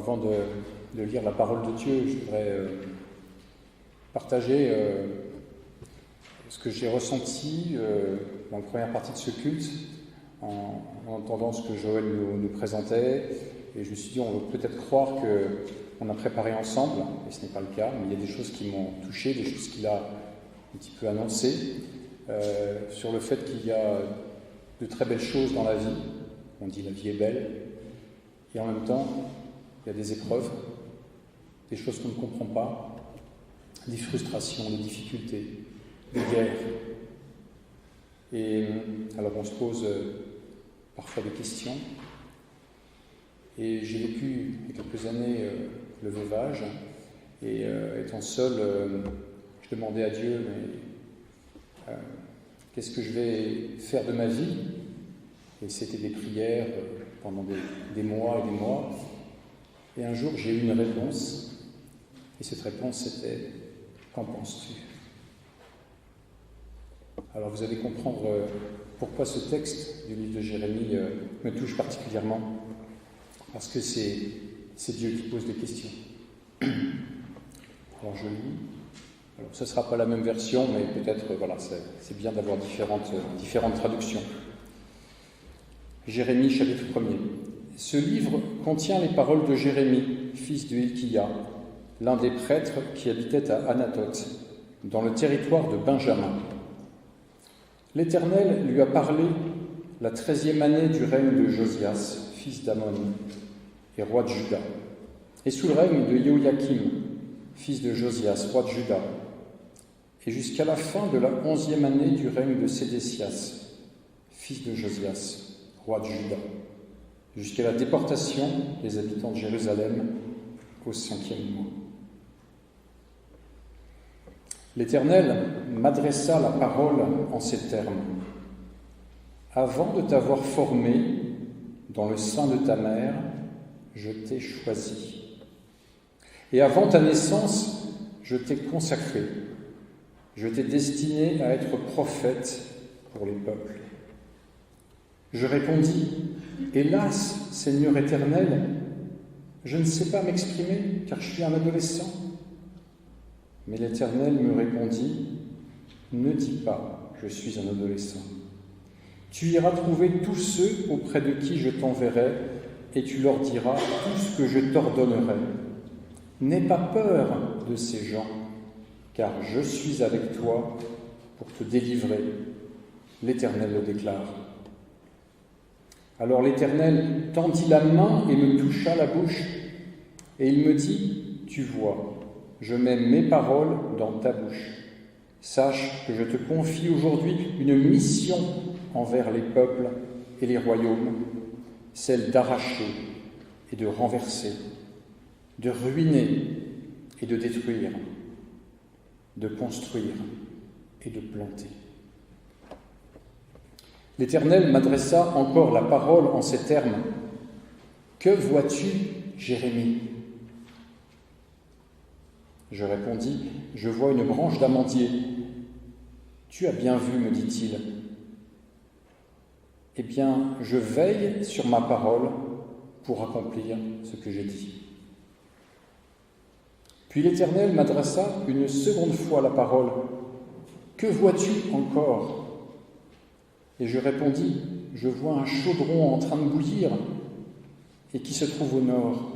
avant de lire la parole de Dieu, je voudrais partager ce que j'ai ressenti dans la première partie de ce culte, en entendant ce que Joël nous présentait. Et je me suis dit, on veut peut-être croire qu'on a préparé ensemble, et ce n'est pas le cas, mais il y a des choses qui m'ont touché, des choses qu'il a un petit peu annoncées, sur le fait qu'il y a de très belles choses dans la vie. On dit la vie est belle, et en même temps, il y a des épreuves, des choses qu'on ne comprend pas, des frustrations, des difficultés, des guerres. Et alors on se pose parfois des questions. Et j'ai vécu il y a quelques années le veuvage, et étant seul, je demandais à Dieu, mais qu'est-ce que je vais faire de ma vie? Et c'était des prières pendant des mois et des mois. Et un jour, j'ai eu une réponse, et cette réponse c'était « Qu'en penses-tu » Alors vous allez comprendre pourquoi ce texte du livre de Jérémie me touche particulièrement, parce que c'est Dieu qui pose des questions. Alors je lis. Alors ce ne sera pas la même version, mais peut-être, voilà, c'est bien d'avoir différentes traductions. Jérémie, chapitre 1er. Ce livre contient les paroles de Jérémie, fils de Hilkia, l'un des prêtres qui habitait à Anathoth, dans le territoire de Benjamin. L'Éternel lui a parlé la 13e année du règne de Josias, fils d'Amon, et roi de Juda, et sous le règne de Joachim, fils de Josias, roi de Juda, et jusqu'à la fin de la 11e année du règne de Sédécias, fils de Josias, roi de Juda, jusqu'à la déportation des habitants de Jérusalem au 5e mois. L'Éternel m'adressa la parole en ces termes. Avant de t'avoir formé dans le sein de ta mère, je t'ai choisi. Et avant ta naissance, je t'ai consacré. Je t'ai destiné à être prophète pour les peuples. Je répondis, hélas, Seigneur éternel, je ne sais pas m'exprimer car je suis un adolescent. Mais l'Éternel me répondit, ne dis pas, je suis un adolescent. Tu iras trouver tous ceux auprès de qui je t'enverrai et tu leur diras tout ce que je t'ordonnerai. N'aie pas peur de ces gens, car je suis avec toi pour te délivrer. L'Éternel le déclare. Alors l'Éternel tendit la main et me toucha la bouche, et il me dit, tu vois, je mets mes paroles dans ta bouche. Sache que je te confie aujourd'hui une mission envers les peuples et les royaumes, celle d'arracher et de renverser, de ruiner et de détruire, de construire et de planter. L'Éternel m'adressa encore la parole en ces termes. Que vois-tu, Jérémie ? Je répondis, je vois une branche d'amandier. Tu as bien vu, me dit-il. Eh bien, je veille sur ma parole pour accomplir ce que j'ai dit. Puis l'Éternel m'adressa une seconde fois la parole. Que vois-tu encore ? Et je répondis, je vois un chaudron en train de bouillir et qui se trouve au nord.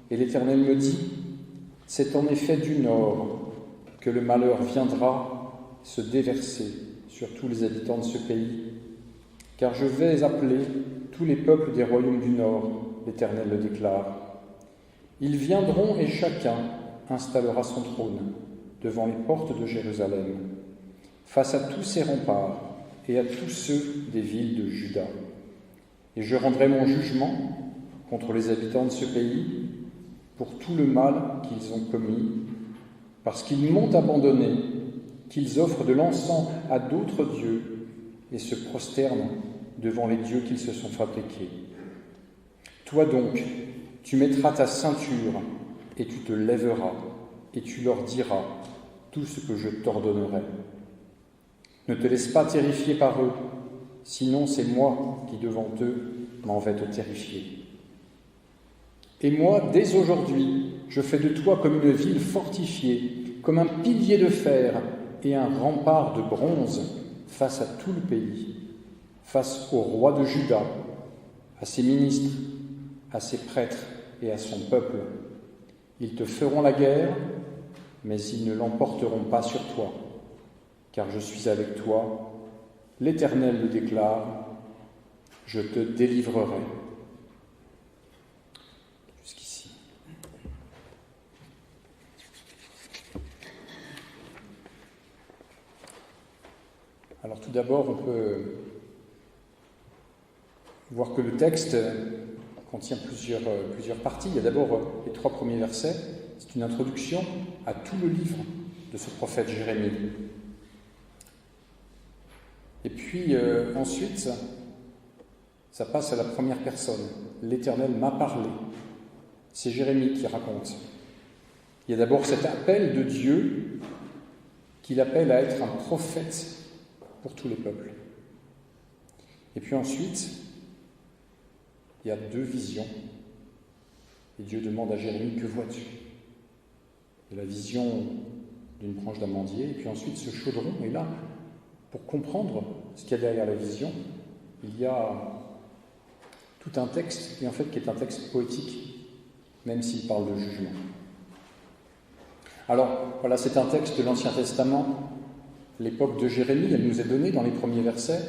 Et l'Éternel me dit, c'est en effet du nord que le malheur viendra se déverser sur tous les habitants de ce pays, car je vais appeler tous les peuples des royaumes du nord, l'Éternel le déclare. Ils viendront et chacun installera son trône devant les portes de Jérusalem, face à tous ses remparts et à tous ceux des villes de Juda. Et je rendrai mon jugement contre les habitants de ce pays pour tout le mal qu'ils ont commis, parce qu'ils m'ont abandonné, qu'ils offrent de l'encens à d'autres dieux et se prosternent devant les dieux qu'ils se sont fabriqués. Toi donc, tu mettras ta ceinture et tu te lèveras et tu leur diras tout ce que je t'ordonnerai. Ne te laisse pas terrifier par eux, sinon c'est moi qui devant eux m'en vais te terrifier. Et moi, dès aujourd'hui, je fais de toi comme une ville fortifiée, comme un pilier de fer et un rempart de bronze face à tout le pays, face au roi de Juda, à ses ministres, à ses prêtres et à son peuple. Ils te feront la guerre, mais ils ne l'emporteront pas sur toi, car je suis avec toi. L'Éternel le déclare, je te délivrerai. Jusqu'ici. Alors tout d'abord, on peut voir que le texte contient plusieurs parties. Il y a d'abord les 3 premiers versets. C'est une introduction à tout le livre de ce prophète Jérémie. Et puis ensuite, ça passe à la première personne. L'Éternel m'a parlé. C'est Jérémie qui raconte. Il y a d'abord cet appel de Dieu qu'il appelle à être un prophète pour tous les peuples. Et puis ensuite, il y a 2 visions. Et Dieu demande à Jérémie, que vois-tu ? Il y a la vision d'une branche d'amandier, et puis ensuite ce chaudron. Et là, pour comprendre ce qu'il y a derrière la vision, il y a tout un texte, et en fait qui est un texte poétique, même s'il parle de jugement. Alors, voilà, c'est un texte de l'Ancien Testament. L'époque de Jérémie, elle nous est donnée dans les premiers versets,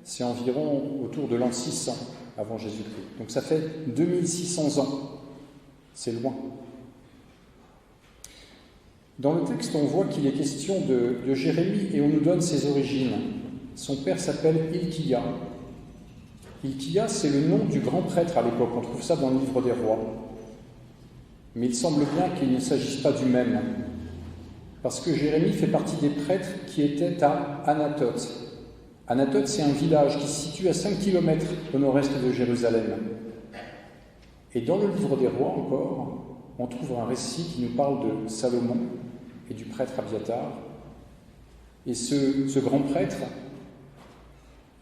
c'est environ autour de l'an 600 avant Jésus-Christ. Donc ça fait 2600 ans. C'est loin. Dans le texte, on voit qu'il est question de Jérémie et on nous donne ses origines. Son père s'appelle Hilkia. Hilkia, c'est le nom du grand prêtre à l'époque. On trouve ça dans le livre des rois. Mais il semble bien qu'il ne s'agisse pas du même. Parce que Jérémie fait partie des prêtres qui étaient à Anathoth. Anathoth, c'est un village qui se situe à 5 km au nord-est de Jérusalem. Et dans le livre des rois encore, on trouve un récit qui nous parle de Salomon et du prêtre Abiatar. Et ce grand prêtre,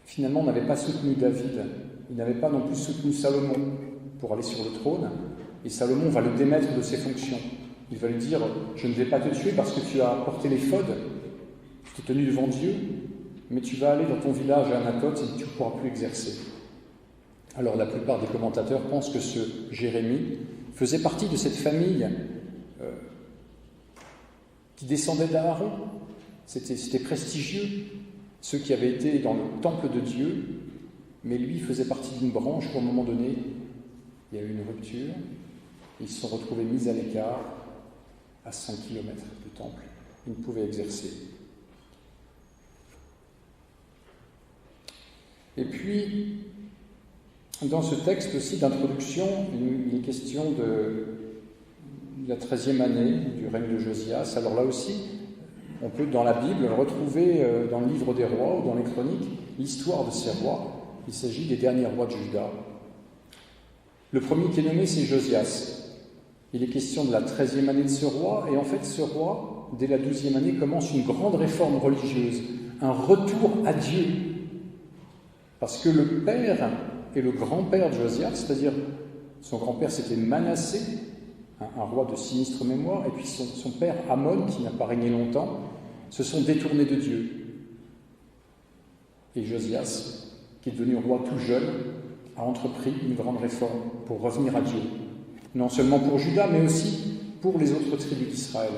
finalement, n'avait pas soutenu David. Il n'avait pas non plus soutenu Salomon pour aller sur le trône. Et Salomon va le démettre de ses fonctions. Il va lui dire « Je ne vais pas te tuer parce que tu as porté l'éphod, tu t'es tenu devant Dieu, mais tu vas aller dans ton village à Anathoth et tu ne pourras plus exercer. » Alors la plupart des commentateurs pensent que ce Jérémie faisait partie de cette famille qui descendait d'Aaron. C'était prestigieux, ceux qui avaient été dans le temple de Dieu, mais lui faisait partie d'une branche où, à un moment donné, il y a eu une rupture, ils se sont retrouvés mis à l'écart, à 100 km du temple. Ils ne pouvaient exercer. Et puis, dans ce texte aussi d'introduction, il est question de la 13e année du règne de Josias. Alors là aussi, on peut dans la Bible retrouver dans le livre des rois ou dans les chroniques l'histoire de ces rois. Il s'agit des derniers rois de Juda. Le premier qui est nommé, c'est Josias. Il est question de la 13e année de ce roi, et en fait ce roi, dès la 12e année, commence une grande réforme religieuse, un retour à Dieu. Parce que le père et le grand-père de Josias, c'est-à-dire son grand-père c'était Manassé, un roi de sinistre mémoire, et puis son père Amon, qui n'a pas régné longtemps, se sont détournés de Dieu. Et Josias, qui est devenu roi tout jeune, a entrepris une grande réforme pour revenir à Dieu. Non seulement pour Juda, mais aussi pour les autres tribus d'Israël.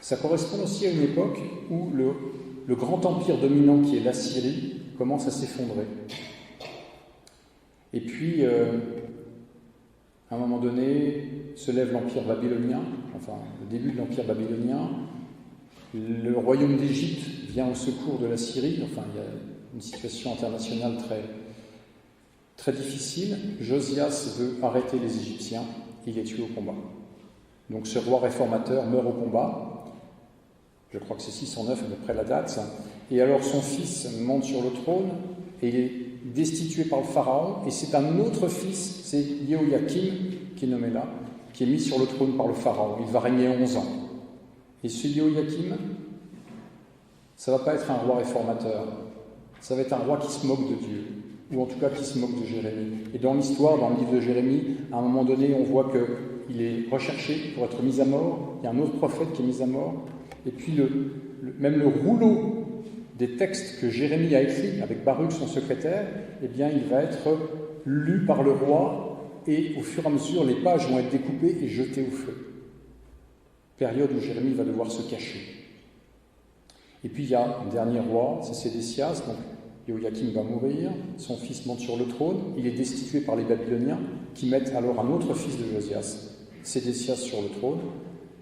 Ça correspond aussi à une époque où le grand empire dominant qui est l'Assyrie commence à s'effondrer. Et puis, à un moment donné, se lève l'empire babylonien, enfin le début de l'empire babylonien. Le royaume d'Égypte vient au secours de la Syrie, enfin il y a une situation internationale très difficile. Josias veut arrêter les Égyptiens, il est tué au combat. Donc ce roi réformateur meurt au combat, je crois que c'est 609 à peu près la date, et alors son fils monte sur le trône et il est destitué par le pharaon, et c'est un autre fils, c'est Jéhoïakim qui est nommé là, qui est mis sur le trône par le pharaon. Il va régner 11 ans. Et ce Jéhoïakim, ça ne va pas être un roi réformateur, ça va être un roi qui se moque de Dieu. ou en tout cas qui se moque de Jérémie. Et dans l'histoire, dans le livre de Jérémie, à un moment donné, on voit qu'il est recherché pour être mis à mort, il y a un autre prophète qui est mis à mort, et puis même le rouleau des textes que Jérémie a écrits avec Baruch, son secrétaire, eh bien, il va être lu par le roi, et au fur et à mesure, les pages vont être découpées et jetées au feu. Période où Jérémie va devoir se cacher. Et puis il y a un dernier roi, c'est Sédécias, donc Joachim va mourir, son fils monte sur le trône, il est destitué par les Babyloniens, qui mettent alors un autre fils de Josias, Sédécias, sur le trône,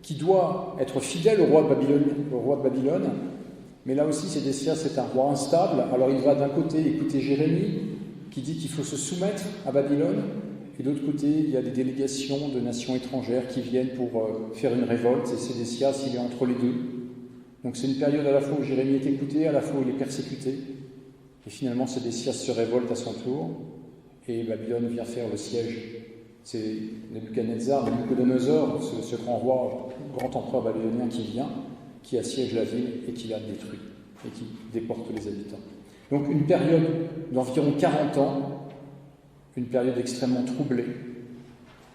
qui doit être fidèle au roi de Babylone, mais là aussi Sédécias est un roi instable, alors il va d'un côté écouter Jérémie, qui dit qu'il faut se soumettre à Babylone, et d'autre côté, il y a des délégations de nations étrangères qui viennent pour faire une révolte, et Sédécias, il est entre les deux. Donc c'est une période à la fois où Jérémie est écouté, à la fois où il est persécuté, et finalement Sédécias se révolte à son tour, et Babylone vient faire le siège. C'est Nabuchodonosor, ce grand roi, grand empereur babylonien qui vient, qui assiège la ville et qui la détruit, et qui déporte les habitants. Donc une période d'environ 40 ans, une période extrêmement troublée,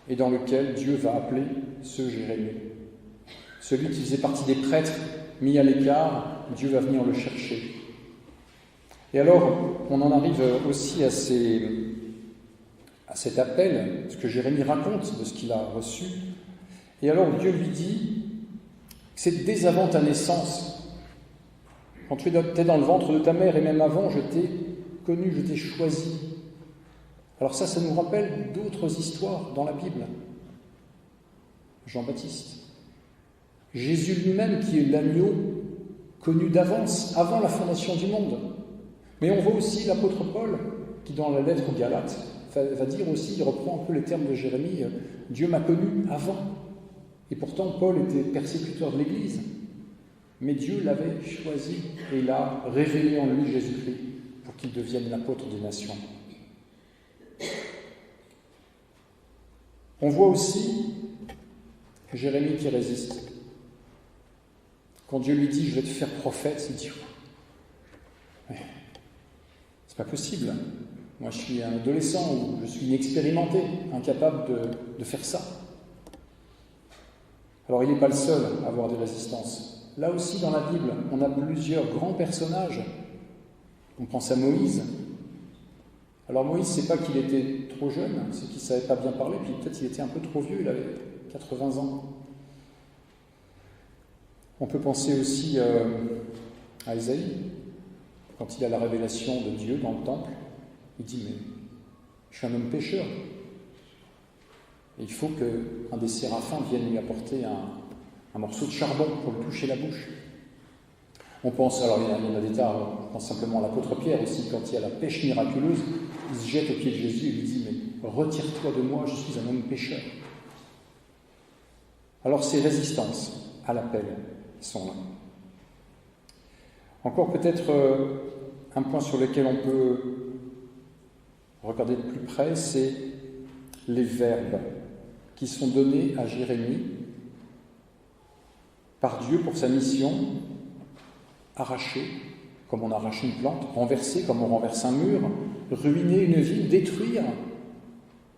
et dans laquelle Dieu va appeler ce Jérémie. Celui qui faisait partie des prêtres mis à l'écart, Dieu va venir le chercher. Et alors, on en arrive aussi à cet appel, ce que Jérémie raconte de ce qu'il a reçu. Et alors, Dieu lui dit que c'est dès avant ta naissance, quand tu étais dans le ventre de ta mère, et même avant, je t'ai connu, je t'ai choisi. Alors ça nous rappelle d'autres histoires dans la Bible. Jean-Baptiste. Jésus lui-même, qui est l'agneau connu d'avance, avant la fondation du monde. Mais on voit aussi l'apôtre Paul, qui dans la lettre aux Galates, va dire aussi, il reprend un peu les termes de Jérémie, « Dieu m'a connu avant ». Et pourtant, Paul était persécuteur de l'Église. Mais Dieu l'avait choisi et l'a révélé en lui, Jésus-Christ, pour qu'il devienne l'apôtre des nations. On voit aussi Jérémie qui résiste. Quand Dieu lui dit « je vais te faire prophète », il dit « mais c'est pas possible. Moi je suis un adolescent, ou je suis inexpérimenté, incapable de faire ça. » Alors il n'est pas le seul à avoir des résistances. Là aussi dans la Bible, on a plusieurs grands personnages. On pense à Moïse. Alors Moïse, c'est pas qu'il était trop jeune, c'est qu'il ne savait pas bien parler, puis peut-être il était un peu trop vieux, il avait 80 ans. On peut penser aussi à Ésaïe, quand il a la révélation de Dieu dans le temple, il dit « mais je suis un homme pécheur, et il faut qu'un des séraphins vienne lui apporter un morceau de charbon pour le toucher la bouche ». On pense, alors il y en a des tas, on pense simplement à l'apôtre Pierre aussi, quand il y a la pêche miraculeuse, il se jette aux pieds de Jésus et lui dit « mais retire-toi de moi, je suis un homme pécheur ». Alors ces résistances à l'appel sont là. Encore peut-être un point sur lequel on peut regarder de plus près, c'est les verbes qui sont donnés à Jérémie par Dieu pour sa mission: arracher, comme on arrache une plante, renverser, comme on renverse un mur, ruiner une ville, détruire.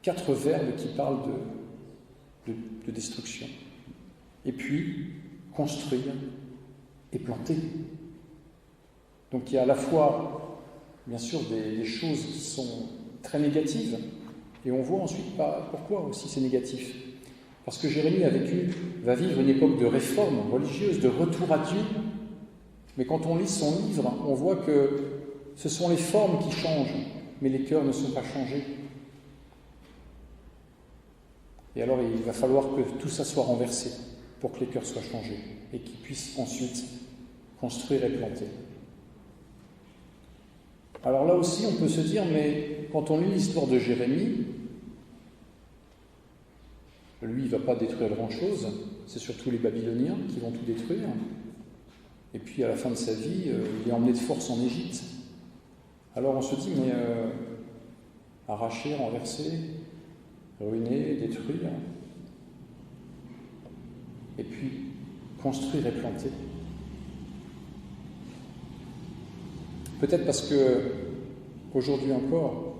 4 verbes qui parlent de destruction. Et puis, construire et planter. Donc il y a à la fois, bien sûr, des choses qui sont très négatives, et on voit ensuite pourquoi aussi c'est négatif. Parce que Jérémie va vivre une époque de réforme religieuse, de retour à Dieu. Mais quand on lit son livre, on voit que ce sont les formes qui changent, mais les cœurs ne sont pas changés. Et alors il va falloir que tout ça soit renversé pour que les cœurs soient changés et qu'ils puissent ensuite construire et planter. Alors là aussi, on peut se dire, mais quand on lit l'histoire de Jérémie, lui, il ne va pas détruire grand-chose, c'est surtout les Babyloniens qui vont tout détruire. Et puis, à la fin de sa vie, il est emmené de force en Égypte. Alors on se dit, mais arracher, renverser, ruiner, détruire, et puis construire et planter. Peut-être parce que Aujourd'hui encore,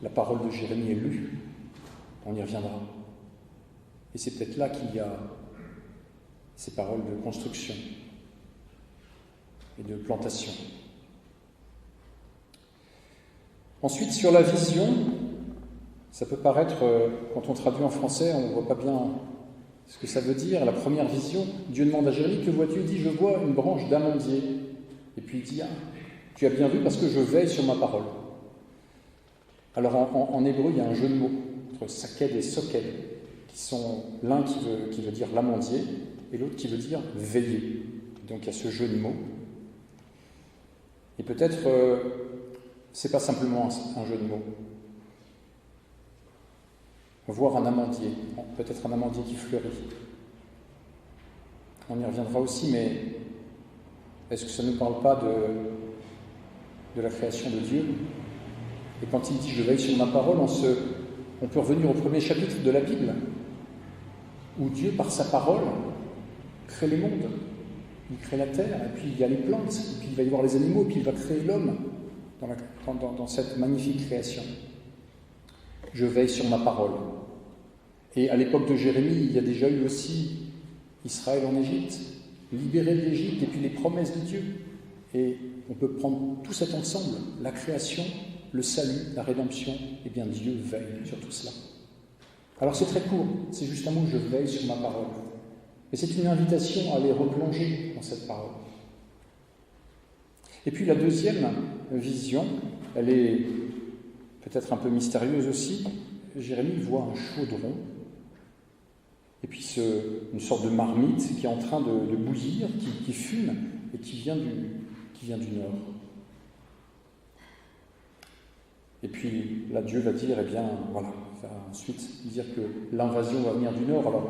la parole de Jérémie est lue. On y reviendra. Et c'est peut-être là qu'il y a ces paroles de construction et de plantation. Ensuite, sur la vision, ça peut paraître, quand on traduit en français, on ne voit pas bien ce que ça veut dire. La première vision, Dieu demande à Jérémie, que vois-tu ? Il dit, je vois une branche d'amandier. Et puis il dit, tu as bien vu parce que je veille sur ma parole. Alors en hébreu, il y a un jeu de mots entre saked et soked, qui sont l'un qui veut dire l'amandier et l'autre qui veut dire veiller. Donc il y a ce jeu de mots. Et peut-être, c'est pas simplement un jeu de mots. Voir un amandier, peut-être un amandier qui fleurit. On y reviendra aussi, mais est-ce que ça ne nous parle pas de la création de Dieu ? Et quand il dit « je veille sur ma parole », on peut revenir au premier chapitre de la Bible, où Dieu, par sa parole, crée les mondes. Il crée la terre, et puis il y a les plantes, et puis il va y avoir les animaux, et puis il va créer l'homme dans cette magnifique création. Je veille sur ma parole. Et à l'époque de Jérémie, il y a déjà eu aussi Israël en Égypte, libéré de l'Égypte, et puis les promesses de Dieu. Et on peut prendre tout cet ensemble, la création, le salut, la rédemption, et bien Dieu veille sur tout cela. Alors c'est très court, c'est juste un mot, je veille sur ma parole. Et c'est une invitation à aller replonger dans cette parole. Et puis la deuxième vision, elle est peut-être un peu mystérieuse aussi. Jérémie voit un chaudron, et puis une sorte de marmite qui est en train de bouillir, qui fume, et qui vient du nord. Et puis là, Dieu va dire, eh bien, voilà, va ensuite dire que l'invasion va venir du nord. Alors,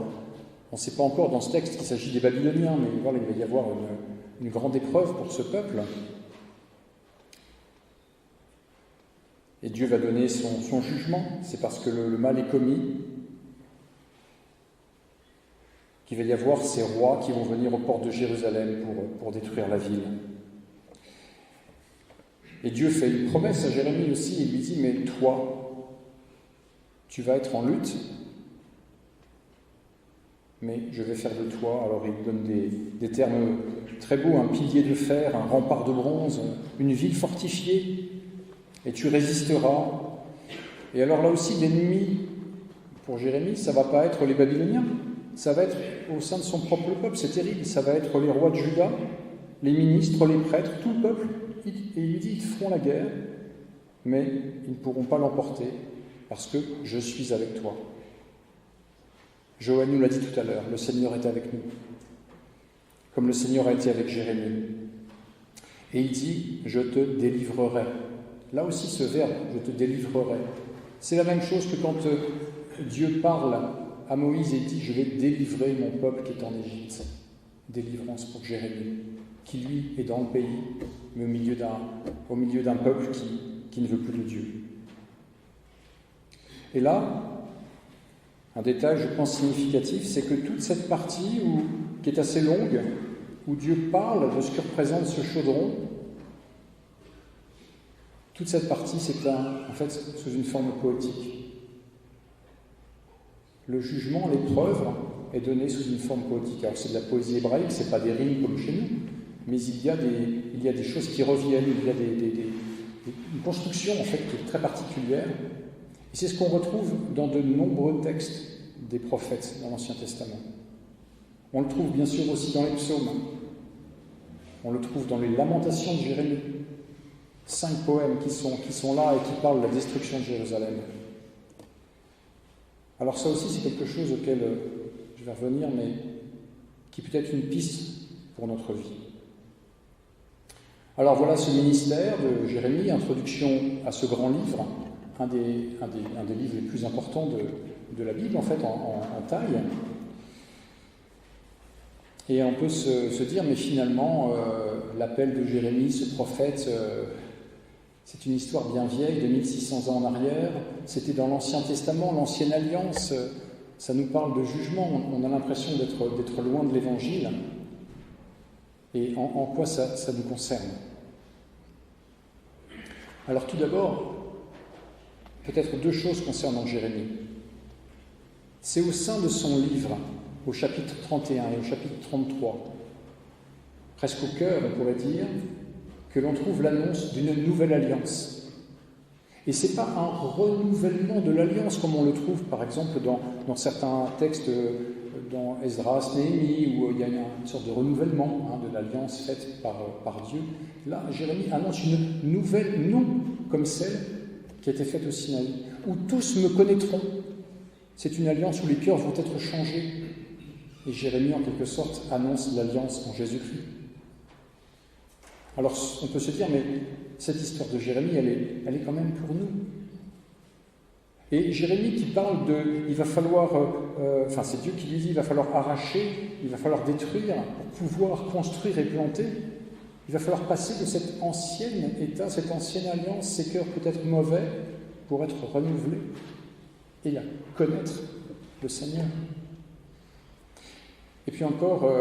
on ne sait pas encore dans ce texte qu'il s'agit des Babyloniens, mais voilà, il va y avoir une grande épreuve pour ce peuple. Et Dieu va donner son jugement. C'est parce que le mal est commis qu'il va y avoir ces rois qui vont venir aux portes de Jérusalem pour détruire la ville. Et Dieu fait une promesse à Jérémie aussi, il lui dit, mais toi, tu vas être en lutte, mais je vais faire de toi, alors il donne des termes très beaux, un pilier de fer, un rempart de bronze, une ville fortifiée, et tu résisteras. Et alors là aussi, l'ennemi, pour Jérémie, ça ne va pas être les Babyloniens, ça va être au sein de son propre peuple, c'est terrible, ça va être les rois de Juda, les ministres, les prêtres, tout le peuple. Et il lui dit, ils feront la guerre, mais ils ne pourront pas l'emporter, parce que je suis avec toi. Joël nous l'a dit tout à l'heure, le Seigneur est avec nous, comme le Seigneur a été avec Jérémie. Et il dit, je te délivrerai. Là aussi ce verbe, je te délivrerai, c'est la même chose que quand Dieu parle à Moïse et dit, je vais délivrer mon peuple qui est en Égypte. Délivrance pour Jérémie, qui lui est dans le pays, mais au milieu d'un peuple qui ne veut plus de Dieu. Et là, un détail, je pense, significatif, c'est que toute cette partie qui est assez longue, où Dieu parle de ce que représente ce chaudron, toute cette partie, c'est en fait sous une forme poétique. Le jugement, l'épreuve, est donné sous une forme poétique. Alors c'est de la poésie hébraïque, c'est pas des rimes comme chez nous, mais il y a des choses qui reviennent, il y a une construction en fait qui est très particulière. Et c'est ce qu'on retrouve dans de nombreux textes des prophètes dans l'Ancien Testament. On le trouve bien sûr aussi dans les psaumes. On le trouve dans les lamentations de Jérémie. 5 poèmes qui sont là et qui parlent de la destruction de Jérusalem. Alors ça aussi, c'est quelque chose auquel je vais revenir, mais qui peut être une piste pour notre vie. Alors voilà ce ministère de Jérémie, introduction à ce grand livre, un des livres les plus importants de la Bible, en fait, en taille. Et on peut se dire, mais finalement, l'appel de Jérémie, ce prophète, c'est une histoire bien vieille, de 1600 ans en arrière. C'était dans l'Ancien Testament, l'Ancienne Alliance. Ça nous parle de jugement. On a l'impression d'être loin de l'Évangile. Et en quoi ça nous concerne ? Alors tout d'abord, peut-être deux choses concernant Jérémie. C'est au sein de son livre, au chapitre 31 et au chapitre 33, presque au cœur, on pourrait dire, que l'on trouve l'annonce d'une nouvelle alliance. Et ce n'est pas un renouvellement de l'alliance comme on le trouve par exemple dans certains textes, dans Esdras, Néhémie, où il y a une sorte de renouvellement de l'alliance faite par Dieu. Là, Jérémie annonce une nouvelle, non comme celle qui a été faite au Sinaï, où tous me connaîtront. C'est une alliance où les cœurs vont être changés. Et Jérémie, en quelque sorte, annonce l'alliance en Jésus-Christ. Alors, on peut se dire, mais cette histoire de Jérémie, elle est quand même pour nous. Et Jérémie qui parle il va falloir, c'est Dieu qui lui dit, il va falloir arracher, il va falloir détruire pour pouvoir construire et planter. Il va falloir passer de cet ancien état, cette ancienne alliance, ces cœurs peut-être mauvais, pour être renouvelés et à connaître le Seigneur. Et puis encore,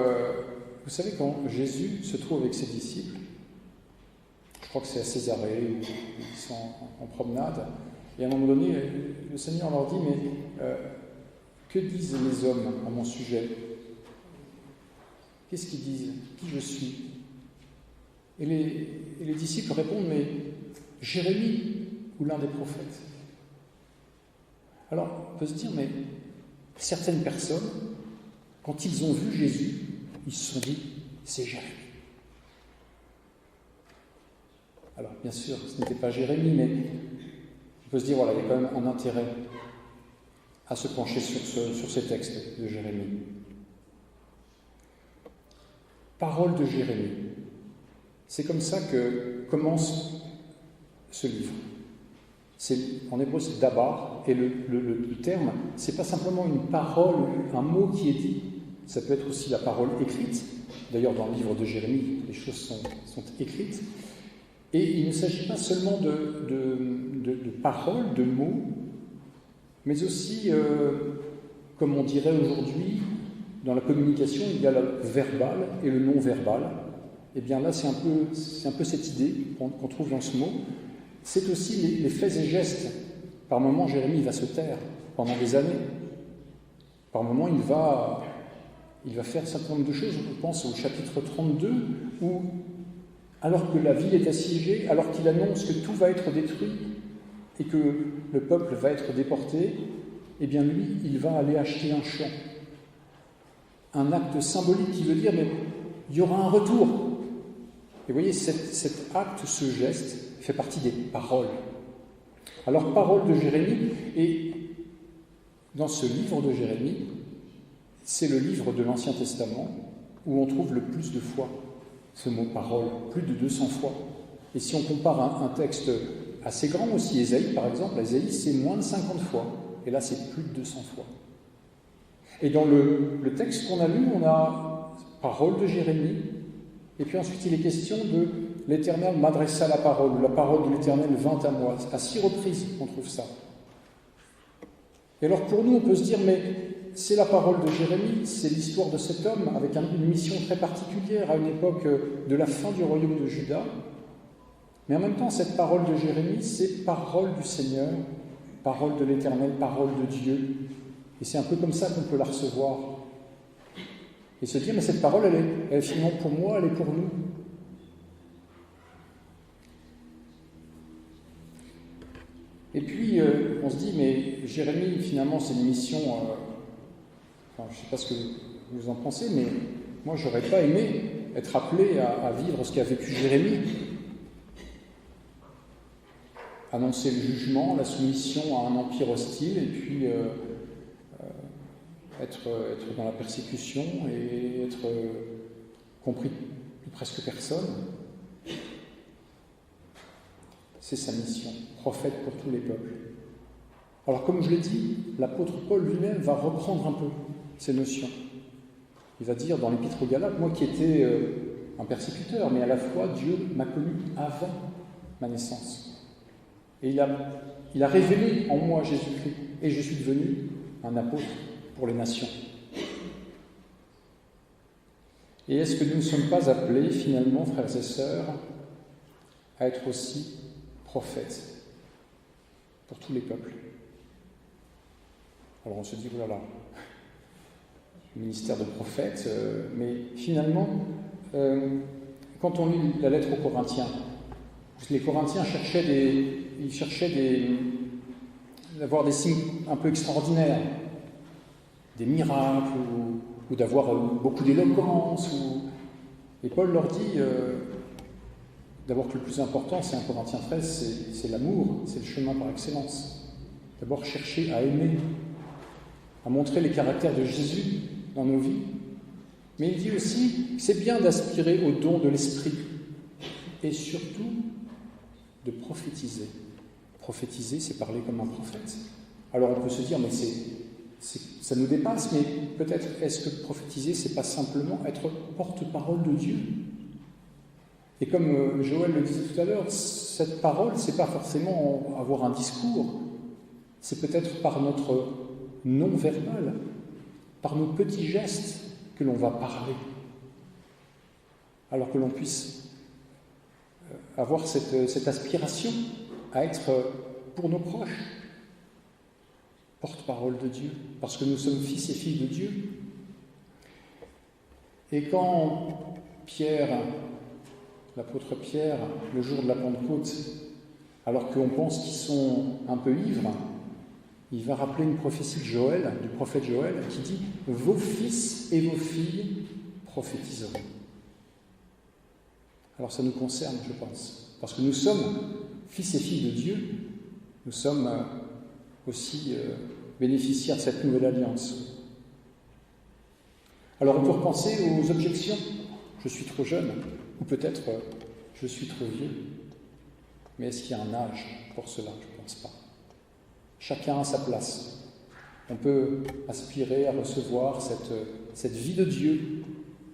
vous savez, quand Jésus se trouve avec ses disciples, je crois que c'est à Césarée, où ils sont en promenade, et à un moment donné, le Seigneur leur dit, mais que disent les hommes à mon sujet? Qu'est-ce qu'ils disent? Qui je suis? Et les disciples répondent, mais Jérémie ou l'un des prophètes. Alors, on peut se dire, mais certaines personnes, quand ils ont vu Jésus, ils se sont dit, c'est Jérémie. Alors, bien sûr, ce n'était pas Jérémie, mais on peut se dire, voilà, il y a quand même un intérêt à se pencher sur ces textes de Jérémie. Parole de Jérémie. C'est comme ça que commence ce livre. En hébreu, c'est dabar, et le terme, c'est pas simplement une parole, un mot qui est dit, ça peut être aussi la parole écrite. D'ailleurs, dans le livre de Jérémie, les choses sont écrites. Et il ne s'agit pas seulement de paroles, de mots, mais aussi, comme on dirait aujourd'hui, dans la communication, il y a le verbal et le non-verbal. Et bien là, c'est un peu cette idée qu'on trouve dans ce mot. C'est aussi les faits et gestes. Par moments, Jérémie va se taire pendant des années. Par moments, il va faire un certain nombre de choses. On pense au chapitre 32, où, alors que la ville est assiégée, alors qu'il annonce que tout va être détruit et que le peuple va être déporté, eh bien lui, il va aller acheter un champ. Un acte symbolique qui veut dire, mais il y aura un retour. Et vous voyez, cet acte, ce geste, fait partie des paroles. Alors, parole de Jérémie, et dans ce livre de Jérémie, c'est le livre de l'Ancien Testament où on trouve le plus de fois ce mot parole, plus de 200 fois. Et si on compare un texte assez grand aussi, Ésaïe par exemple, Ésaïe c'est moins de 50 fois, et là c'est plus de 200 fois. Et dans le texte qu'on a lu, on a parole de Jérémie, et puis ensuite il est question de l'Éternel m'adressa la parole de l'Éternel vint à moi. À 6 reprises on trouve ça. Et alors pour nous on peut se dire, mais c'est la parole de Jérémie, c'est l'histoire de cet homme avec une mission très particulière à une époque de la fin du royaume de Juda. Mais en même temps, cette parole de Jérémie, c'est parole du Seigneur, parole de l'Éternel, parole de Dieu. Et c'est un peu comme ça qu'on peut la recevoir. Et se dire, mais cette parole, elle est finalement pour moi, elle est pour nous. Et puis, on se dit, mais Jérémie, finalement, c'est une mission... je ne sais pas ce que vous en pensez, mais moi, je n'aurais pas aimé être appelé à vivre ce qu'a vécu Jérémie. Annoncer le jugement, la soumission à un empire hostile, et puis être dans la persécution et être compris de presque personne. C'est sa mission, prophète pour tous les peuples. Alors, comme je l'ai dit, l'apôtre Paul lui-même va reprendre un peu ces notions. Il va dire dans l'Épître aux Galates, moi qui étais un persécuteur, mais à la fois Dieu m'a connu avant ma naissance. Et il a révélé en moi Jésus-Christ, et je suis devenu un apôtre pour les nations. Et est-ce que nous ne sommes pas appelés, finalement, frères et sœurs, à être aussi prophète pour tous les peuples. Alors on se dit, oh là là, ministère de prophète, mais finalement, quand on lit la lettre aux Corinthiens, les Corinthiens cherchaient d'avoir des signes un peu extraordinaires, des miracles, ou d'avoir beaucoup d'éloquence. Et Paul leur dit d'abord que le plus important, c'est 1 Corinthiens 13, c'est l'amour, c'est le chemin par excellence. D'abord chercher à aimer, à montrer les caractères de Jésus dans nos vies. Mais il dit aussi que c'est bien d'aspirer au don de l'Esprit et surtout de prophétiser. Prophétiser, c'est parler comme un prophète. Alors on peut se dire, mais ça nous dépasse, mais peut-être est-ce que prophétiser, c'est pas simplement être porte-parole de Dieu? Et comme Joël le disait tout à l'heure, cette parole, c'est pas forcément avoir un discours, c'est peut-être par notre non-verbal, par nos petits gestes que l'on va parler. Alors que l'on puisse avoir cette aspiration à être pour nos proches porte-parole de Dieu, parce que nous sommes fils et filles de Dieu. Et quand l'apôtre Pierre, le jour de la Pentecôte, alors qu'on pense qu'ils sont un peu ivres, il va rappeler une prophétie de Joël, du prophète Joël, qui dit « Vos fils et vos filles prophétiseront ». Alors ça nous concerne, je pense, parce que nous sommes fils et filles de Dieu, nous sommes aussi bénéficiaires de cette nouvelle alliance. Alors on peut repenser aux objections. Je suis trop jeune, ou peut-être je suis trop vieux. Mais est-ce qu'il y a un âge pour cela? Je ne pense pas. Chacun a sa place. On peut aspirer à recevoir cette vie de Dieu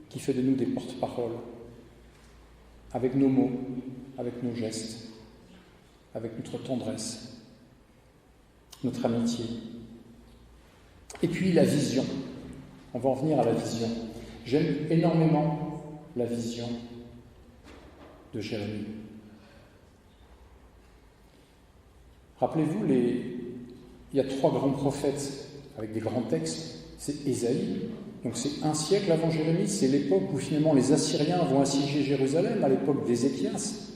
qui fait de nous des porte-paroles, avec nos mots, avec nos gestes, avec notre tendresse, notre amitié. Et puis la vision. On va en venir à la vision. J'aime énormément la vision de Jérémie. Rappelez-vous, il y a 3 grands prophètes avec des grands textes. C'est Ésaïe, donc c'est un siècle avant Jérémie, c'est l'époque où finalement les Assyriens vont assiéger Jérusalem, à l'époque d'Ézéchias.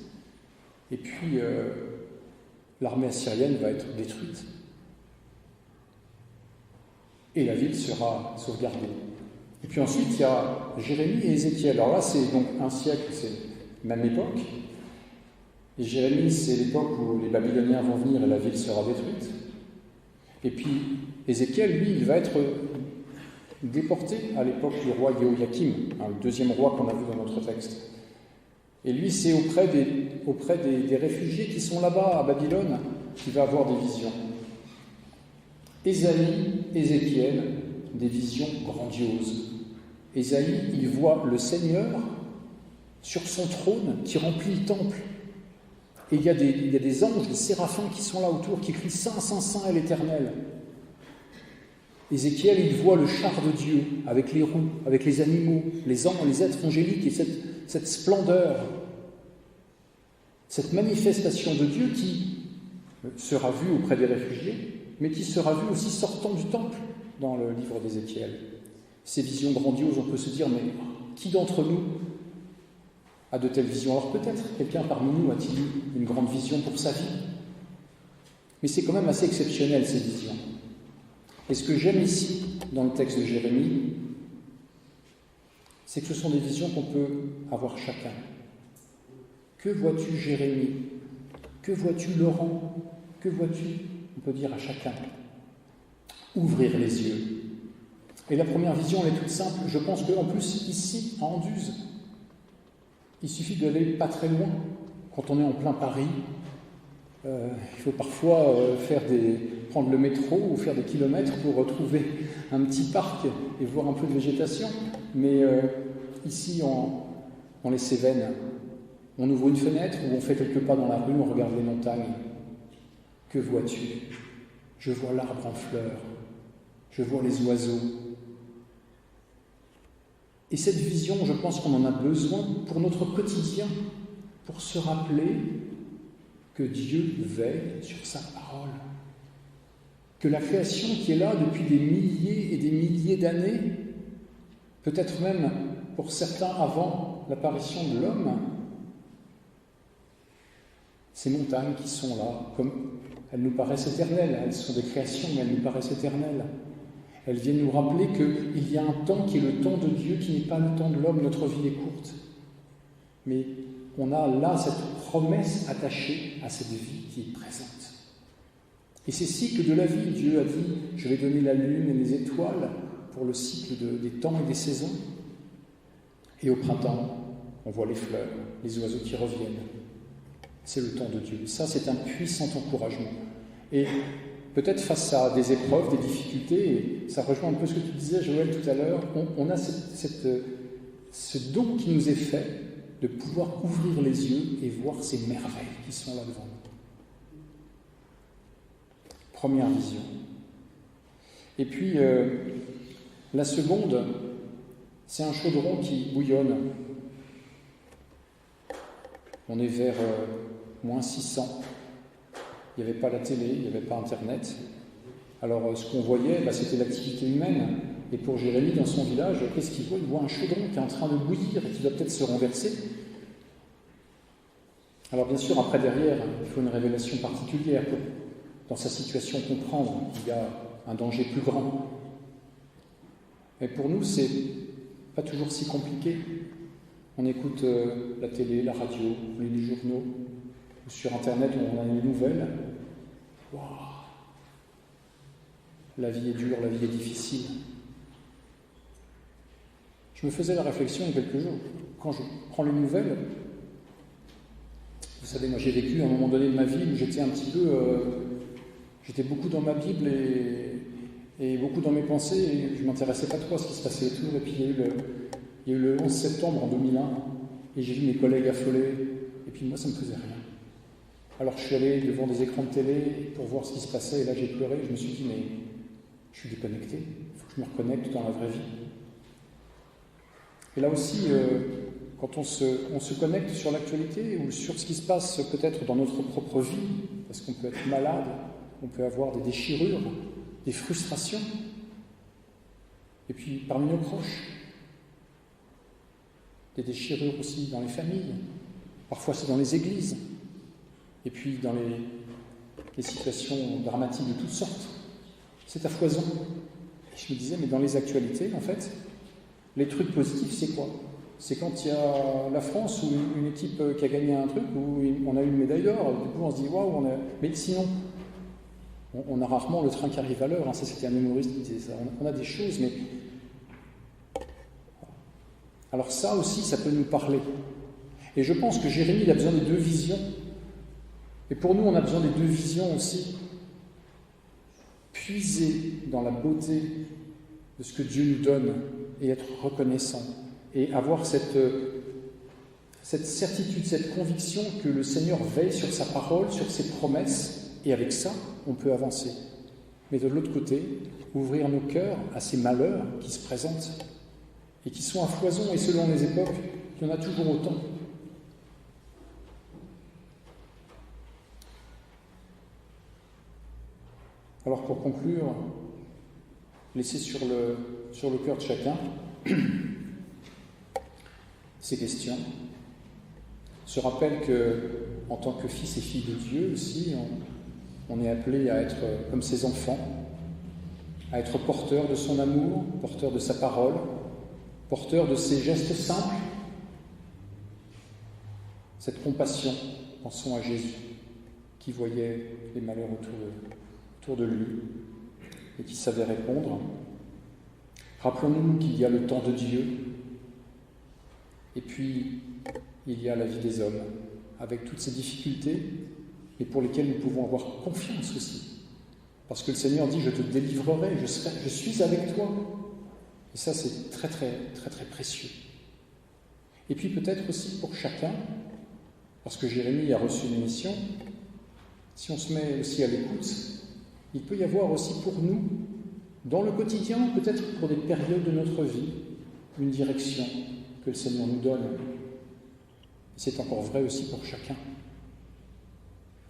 Et puis l'armée assyrienne va être détruite. Et la ville sera sauvegardée. Et puis ensuite, il y a Jérémie et Ézéchiel. Alors là, c'est donc un siècle, c'est la même époque. Et Jérémie, c'est l'époque où les Babyloniens vont venir et la ville sera détruite. Et puis Ézéchiel, lui, il va être déporté à l'époque du roi Jéhoïakim, le deuxième roi qu'on a vu dans notre texte. Et lui, c'est auprès des réfugiés qui sont là-bas, à Babylone, qu'il va avoir des visions. Ésaïe, Ézéchiel, des visions grandioses. Ésaïe, il voit le Seigneur sur son trône qui remplit le temple. Et il y a des anges, des séraphins qui sont là autour, qui crient « Saint, Saint, Saint est l'Éternel ». Ézéchiel, il voit le char de Dieu, avec les roues, avec les animaux, les anges, les êtres angéliques, et cette splendeur, cette manifestation de Dieu qui sera vue auprès des réfugiés, mais qui sera vue aussi sortant du temple dans le livre d'Ézéchiel. Ces visions grandioses, on peut se dire, mais qui d'entre nous a de telles visions? Alors peut-être quelqu'un parmi nous a-t-il eu une grande vision pour sa vie? Mais c'est quand même assez exceptionnel, ces visions. Et ce que j'aime ici, dans le texte de Jérémie, c'est que ce sont des visions qu'on peut avoir chacun. Que vois-tu, Jérémie? Que vois-tu, Laurent? Que vois-tu? On peut dire à chacun. Ouvrir les yeux. Et la première vision, elle est toute simple. Je pense qu'en plus, ici, à Anduze, il suffit d'aller pas très loin. Quand on est en plein Paris, il faut parfois prendre le métro ou faire des kilomètres pour retrouver un petit parc et voir un peu de végétation. Mais ici, on les Cévennes, on ouvre une fenêtre ou on fait quelques pas dans la rue, on regarde les montagnes. Que vois-tu? Je vois l'arbre en fleurs, je vois les oiseaux. Et cette vision, je pense qu'on en a besoin pour notre quotidien, pour se rappeler que Dieu veille sur sa parole. Que la création qui est là depuis des milliers et des milliers d'années, peut-être même pour certains avant l'apparition de l'homme, ces montagnes qui sont là, comme elles nous paraissent éternelles, elles sont des créations, mais elles nous paraissent éternelles. Elles viennent nous rappeler qu'il y a un temps qui est le temps de Dieu, qui n'est pas le temps de l'homme, notre vie est courte. Mais on a là cette promesse attachée à cette vie qui est présente. Et ces cycles de la vie, Dieu a dit « Je vais donner la lune et les étoiles pour le cycle des temps et des saisons. » Et au printemps, on voit les fleurs, les oiseaux qui reviennent. C'est le temps de Dieu. Ça, c'est un puissant encouragement. Et peut-être face à des épreuves, des difficultés, et ça rejoint un peu ce que tu disais, Joël, tout à l'heure, on a ce don qui nous est fait de pouvoir ouvrir les yeux et voir ces merveilles qui sont là devant nous. Première vision. Et puis, la seconde, c'est un chaudron qui bouillonne. On est vers moins 600. Il n'y avait pas la télé, il n'y avait pas Internet. Alors, ce qu'on voyait, c'était l'activité humaine. Et pour Jérémie, dans son village, qu'est-ce qu'il voit ? Il voit un chaudron qui est en train de bouillir et qui va peut-être se renverser. Alors, bien sûr, après, derrière, il faut une révélation particulière pour, dans sa situation, comprendre qu'il y a un danger plus grand. Mais pour nous, c'est pas toujours si compliqué. On écoute la télé, la radio, on lit les journaux, ou sur Internet, on a les nouvelles. Waouh ! La vie est dure, la vie est difficile. Je me faisais la réflexion il y a quelques jours. Quand je prends les nouvelles, vous savez, moi j'ai vécu à un moment donné de ma vie où j'étais un petit peu... j'étais beaucoup dans ma Bible et beaucoup dans mes pensées, et je ne m'intéressais pas trop à ce qui se passait autour. Et puis il y a eu le 11 septembre en 2001, et j'ai vu mes collègues affolés, et puis moi ça ne me faisait rien. Alors je suis allé devant des écrans de télé pour voir ce qui se passait, et là j'ai pleuré, je me suis dit, mais je suis déconnecté, il faut que je me reconnecte dans la vraie vie. Et là aussi, quand on se connecte sur l'actualité, ou sur ce qui se passe peut-être dans notre propre vie, parce qu'on peut être malade, on peut avoir des déchirures, des frustrations, et puis parmi nos proches, des déchirures aussi dans les familles, parfois c'est dans les églises, et puis dans les situations dramatiques de toutes sortes. C'est à foison. Et je me disais, mais dans les actualités, en fait, les trucs positifs, c'est quoi ? C'est quand il y a la France ou une équipe qui a gagné un truc, ou on a eu une médaille d'or, du coup on se dit, waouh, on a... Mais sinon, on a rarement le train qui arrive à l'heure, hein. Ça c'était un humoriste qui disait ça. On a des choses, mais... Alors ça aussi, ça peut nous parler. Et je pense que Jérémie, il a besoin des deux visions. Et pour nous, on a besoin des deux visions aussi. Puiser dans la beauté de ce que Dieu nous donne et être reconnaissant. Et avoir cette certitude, cette conviction que le Seigneur veille sur sa parole, sur ses promesses, et avec ça, on peut avancer. Mais de l'autre côté, ouvrir nos cœurs à ces malheurs qui se présentent et qui sont à foison, et selon les époques, il y en a toujours autant. Alors pour conclure, laissez sur le cœur de chacun ces questions. Se rappelle que, en tant que fils et filles de Dieu aussi, on est appelé à être comme ses enfants, à être porteur de son amour, porteur de sa parole, porteur de ses gestes simples. Cette compassion, pensons à Jésus, qui voyait les malheurs autour de lui et qui savait répondre. Rappelons-nous qu'il y a le temps de Dieu, et puis il y a la vie des hommes, avec toutes ces difficultés, mais pour lesquelles nous pouvons avoir confiance aussi. Parce que le Seigneur dit, je te délivrerai, je suis avec toi. Et ça, c'est très, très, très, très précieux. Et puis peut-être aussi pour chacun, parce que Jérémie a reçu une mission, si on se met aussi à l'écoute, il peut y avoir aussi pour nous, dans le quotidien, peut-être pour des périodes de notre vie, une direction que le Seigneur nous donne. Et c'est encore vrai aussi pour chacun.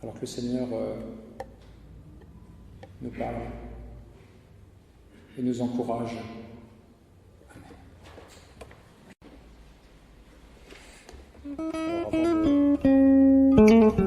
alors que le Seigneur nous parle et nous encourage. Amen. Alors, avant de